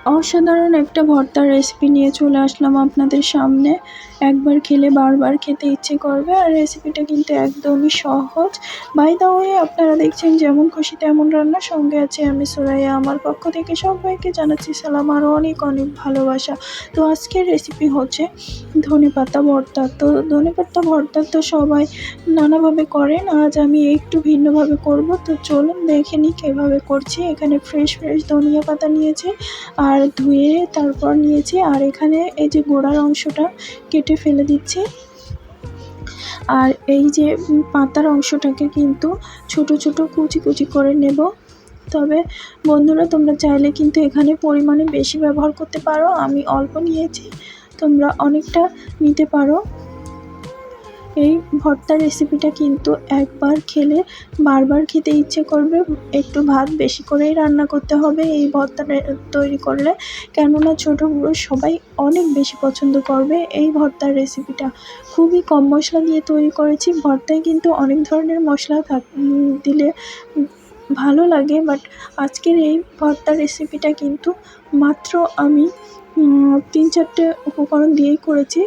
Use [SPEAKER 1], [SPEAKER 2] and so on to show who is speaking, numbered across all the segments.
[SPEAKER 1] অসাধারণ একটা ভর্তার রেসিপি নিয়ে চলে আসলাম আপনাদের সামনে। একবার খেলে বারবার খেতে ইচ্ছে করবে। আর রেসিপিটা কিন্তু একদমই সহজ। বাই দ্য ওয়ে, আপনারা দেখছেন যেমন খুশি তেমন রান্না, সঙ্গে আছে আমি সুরাইয়া। আমার পক্ষ থেকে সবাইকে জানাচ্ছি সালাম আর অনেক অনেক ভালোবাসা। তো আজকের রেসিপি হচ্ছে ধনেপাতা ভর্তা। তো ধনেপাতা ভর্তা তো সবাই নানাভাবে করেন, আজ আমি একটু ভিন্নভাবে করব। তো চলুন দেখে নিই কীভাবে করছি। এখানে ফ্রেশ ধনিয়া পাতা নিয়েছি আর ধুয়ে তারপর নিয়েছি, আর এখানে এই যে গোড়ার অংশটা কেটে ফেলে দিচ্ছি। আর এই যে পাতার অংশটাকে কিন্তু ছোট ছোট কুচি কুচি করে নেব। তবে বন্ধুরা, তোমরা চাইলে কিন্তু এখানে পরিমাণে বেশি ব্যবহার করতে পারো। আমি অল্প নিয়েছি, তোমরা অনেকটা নিতে পারো। এই ভর্তার রেসিপিটা কিন্তু একবার খেলে বারবার খেতে ইচ্ছে করবে। একটু ভাত বেশি করেই রান্না করতে হবে এই ভর্তাটা তৈরি করলে, কেননা ছোটো বড়ো সবাই অনেক বেশি পছন্দ করবে এই ভর্তার রেসিপিটা। খুবই কম মশলা দিয়ে তৈরি করেছি। ভর্তায় কিন্তু অনেক ধরনের মশলা দিলে ভালো লাগে, বাট আজকের এই ভর্তার রেসিপিটা কিন্তু মাত্র আমি 3-4টে উপকরণ দিয়েই করেছি।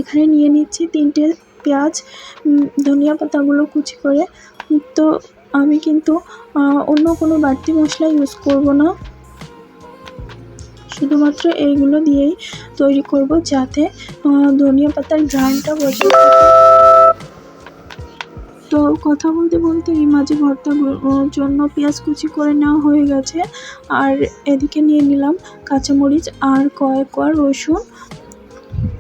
[SPEAKER 1] এখানে নিয়ে নিচ্ছি 3টে পেঁয়াজ, ধনিয়া পাতাগুলো কুচি করে। তো আমি কিন্তু অন্য কোনো বাড়তি মশলা ইউজ করব না, শুধুমাত্র এইগুলো দিয়েই তৈরি করব, যাতে ধনিয়া পাতার ঘ্রাণটা বজায় থাকে। তো কথা বলতে বলতে এই মাঝে ভর্তার জন্য পেঁয়াজ কুচি করে নেওয়া হয়ে গেছে। আর এদিকে নিয়ে নিলাম কাঁচামরিচ আর কয়েক কোয়া রসুন।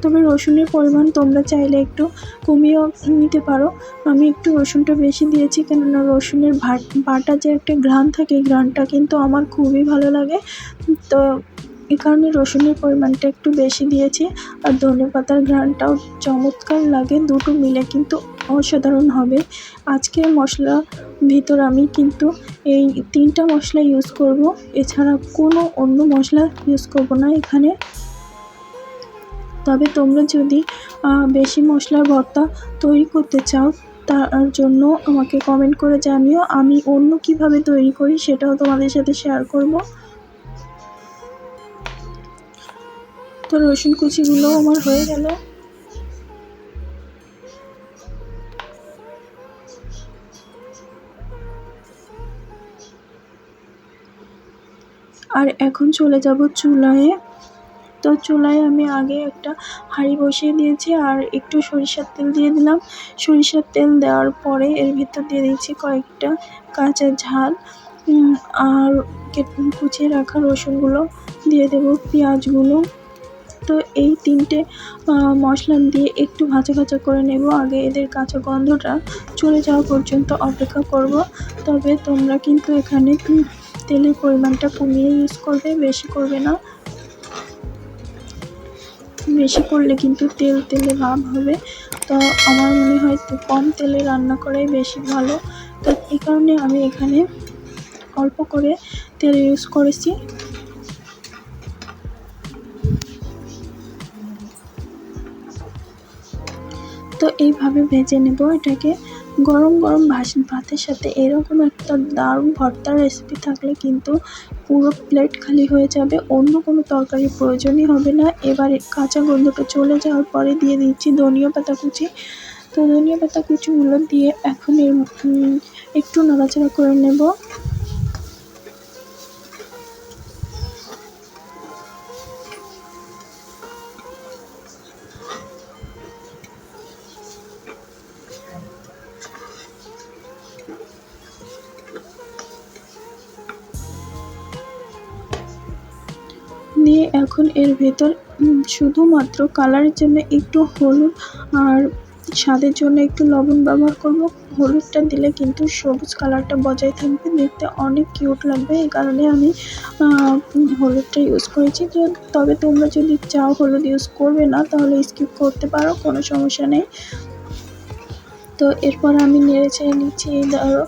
[SPEAKER 1] তবে রসুনের পরিমাণ তোমরা চাইলে একটু কমিয়েও নিতে পারো। আমি একটু রসুনটা বেশি দিয়েছি, কেননা রসুনের বাটা যে একটা ঘ্রাণ থাকে, এই ঘ্রাণটা কিন্তু আমার খুবই ভালো লাগে। তো এই কারণে রসুনের পরিমাণটা একটু বেশি দিয়েছি। আর ধনেপাতার ঘ্রাণটাও চমৎকার লাগে, দুটো মিলে কিন্তু অসাধারণ হবে। আজকের মশলার ভিতর আমি কিন্তু এই 3টা মশলা ইউজ করব, এছাড়া কোনো অন্য মশলা ইউজ করব না এখানে। তবে তোমরা যদি বেশি মশলার ভর্তা তৈরি করতে চাও, তার জন্য আমাকে কমেন্ট করে জানিও। আমি অন্য কিভাবে তৈরি করি সেটাও তোমাদের সাথে শেয়ার করব। তো রসুন কুচিগুলো আমার হয়ে গেল। আর এখন চলে যাব চুলায়। তো চুলায় আমি আগে একটা হাঁড়ি বসিয়ে দিয়েছি আর একটু সরিষার তেল দিয়ে দিলাম। সরিষার তেল দেওয়ার পরে এর ভিতর দিয়ে দিচ্ছি কয়েকটা কাঁচা ঝাল, আর কুচিয়ে রাখা রসুনগুলো দিয়ে দেবো, পেঁয়াজগুলো। তো এই 3টে মশলা দিয়ে একটু ভাজা ভাজা করে নেব। আগে এদের কাঁচা গন্ধটা চলে যাওয়া পর্যন্ত অপেক্ষা করব। তবে তোমরা কিন্তু এখানে তেলের পরিমাণটা কমিয়ে ইউজ করবে, বেশি করবে না। বেশি করলে কিন্তু তেলে ভাব হবে। তো আমার মনে হয় কম তেলে রান্না করাই বেশি ভালো। তো এই কারণে আমি এখানে অল্প করে তেল ইউজ করেছি। তো এইভাবে ভেজে নেব এটাকে। গরম গরম ভাতের সাথে এরকম একটা দারুণ ভর্তার রেসিপি থাকলে কিন্তু পুরো প্লেট খালি হয়ে যাবে, অন্য কোনো তরকারির প্রয়োজনই হবে না। এবারে কাঁচা গন্ধটা চলে যাওয়ার পরে দিয়ে দিচ্ছি ধনিয়া পাতা কুচি। তো ধনিয়া পাতা কুচিগুলো দিয়ে এখন একটু নাড়াচাড়া করে নেব। দিয়ে এখন এর ভেতর শুধুমাত্র কালারের জন্য একটু হলুদ আর স্বাদের জন্য একটু লবণ ব্যবহার করব। হলুদটা দিলে কিন্তু সবুজ কালারটা বজায় থাকবে, দেখতে অনেক কিউট লাগবে, এই কারণে আমি হলুদটা ইউজ করেছি। তবে তোমরা যদি চাও হলুদ ইউজ করবে না, তাহলে স্কিপ করতে পারো, কোনো সমস্যা নেই। তো এরপর আমি নেড়ে চেড়ে নিচ্ছি। ধরো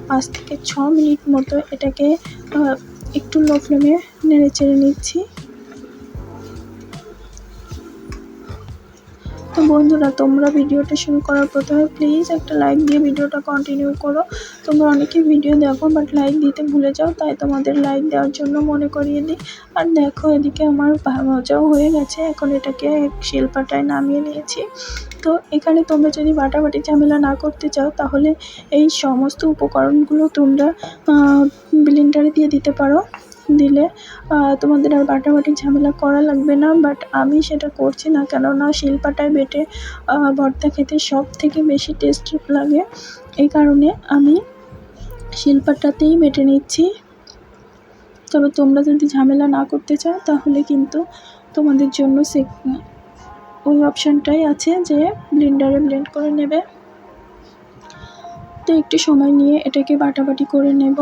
[SPEAKER 1] 5 থেকে 6 মিনিট মতো এটাকে একটু লো ফ্লেমে নেড়ে চেড়ে নিচ্ছি। তো বন্ধুরা, তোমরা ভিডিওটা শুরু করার প্রথমে প্লিজ একটা লাইক দিয়ে ভিডিওটা কন্টিনিউ করো। তোমরা অনেকেই ভিডিও দেখো বাট লাইক দিতে ভুলে যাও, তাই তোমাদের লাইক দেওয়ার জন্য মনে করিয়ে দিই। আর দেখো এদিকে আমার ভাজাও হয়ে গেছে, এখন এটাকে শিলপাটায় নামিয়ে নিয়েছি। তো এখানে তোমরা যদি বাটাবাটি ঝামেলা না করতে চাও তাহলে এই সমস্ত উপকরণগুলো তোমরা ব্লেন্ডারে দিয়ে দিতে পারো। দিলে তোমাদের আর বাটাবাটি ঝামেলা করা লাগবে না, বাট আমি সেটা করছি না, কেননা শিলপাটায় বেটে ভর্তা খেতে সব থেকে বেশি টেস্ট লাগে। এই কারণে আমি শিলপাটাতেই বেটে নিচ্ছি। তবে তোমরা যদি ঝামেলা না করতে চাও তাহলে কিন্তু তোমাদের জন্য ওই অপশানটাই আছে যে ব্লেন্ডারে ব্লেন্ড করে নেবে। তো একটু সময় নিয়ে এটাকে বাটাবাটি করে নেব।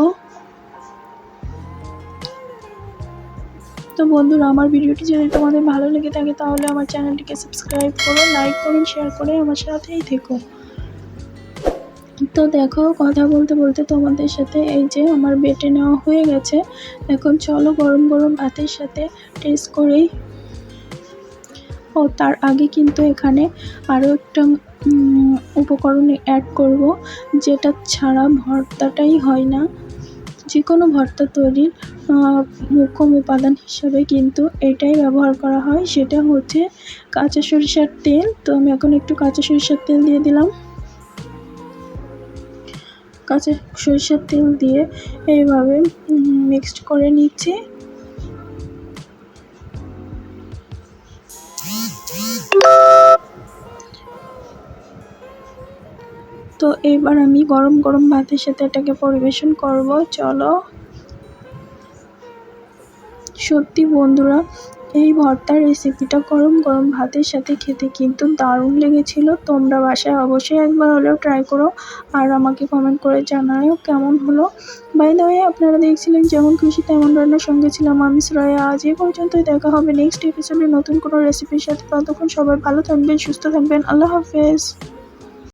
[SPEAKER 1] তো বন্ধুরা, আমার ভিডিওটি যদি তোমাদের ভালো লেগে থাকে তাহলে আমার চ্যানেলটিকে সাবস্ক্রাইব করো, লাইক করুন, শেয়ার করে আমার সাথেই থেকো। তো দেখো, কথা বলতে বলতে তোমাদের সাথে এই যে আমার বেটে নেওয়া হয়ে গেছে। এখন চলো গরম গরম ভাতের সাথে টেস্ট করেই। ও তার আগে কিন্তু এখানে আরও একটা উপকরণ অ্যাড করব, যেটা ছাড়া ভর্তাটাই হয় না। যে কোনো ভর্তা তৈরির মোক্ষম উপাদান হিসাবে কিন্তু এটাই ব্যবহার করা হয়, সেটা হচ্ছে কাঁচা সরিষার তেল। তো আমি এখন একটু কাঁচা সরিষার তেল দিয়ে দিলাম। কাঁচা সরিষার তেল দিয়ে এইভাবে মিক্সড করে নিচ্ছি। তো এবার আমি গরম গরম ভাতের সাথে এটাকে পরিবেশন করব। চলো। সত্যি বন্ধুরা, এই ভর্তার রেসিপিটা গরম গরম ভাতের সাথে খেতে কিন্তু দারুণ লেগেছিল। তোমরা বাসায় অবশ্যই একবার হলেও ট্রাই করো আর আমাকে কমেন্ট করে জানাও কেমন হলো। বাই দ্য ওয়ে, আপনারা দেখছিলেন যেমন খুশি তেমন রান্নার, সঙ্গে ছিলাম আমি শ্রেয়া। আজ এই পর্যন্তই, দেখা হবে নেক্সট এপিসোডে নতুন কোনো রেসিপির সাথে। ততক্ষণ সবাই ভালো থাকবেন, সুস্থ থাকবেন। আল্লাহ হাফেজ।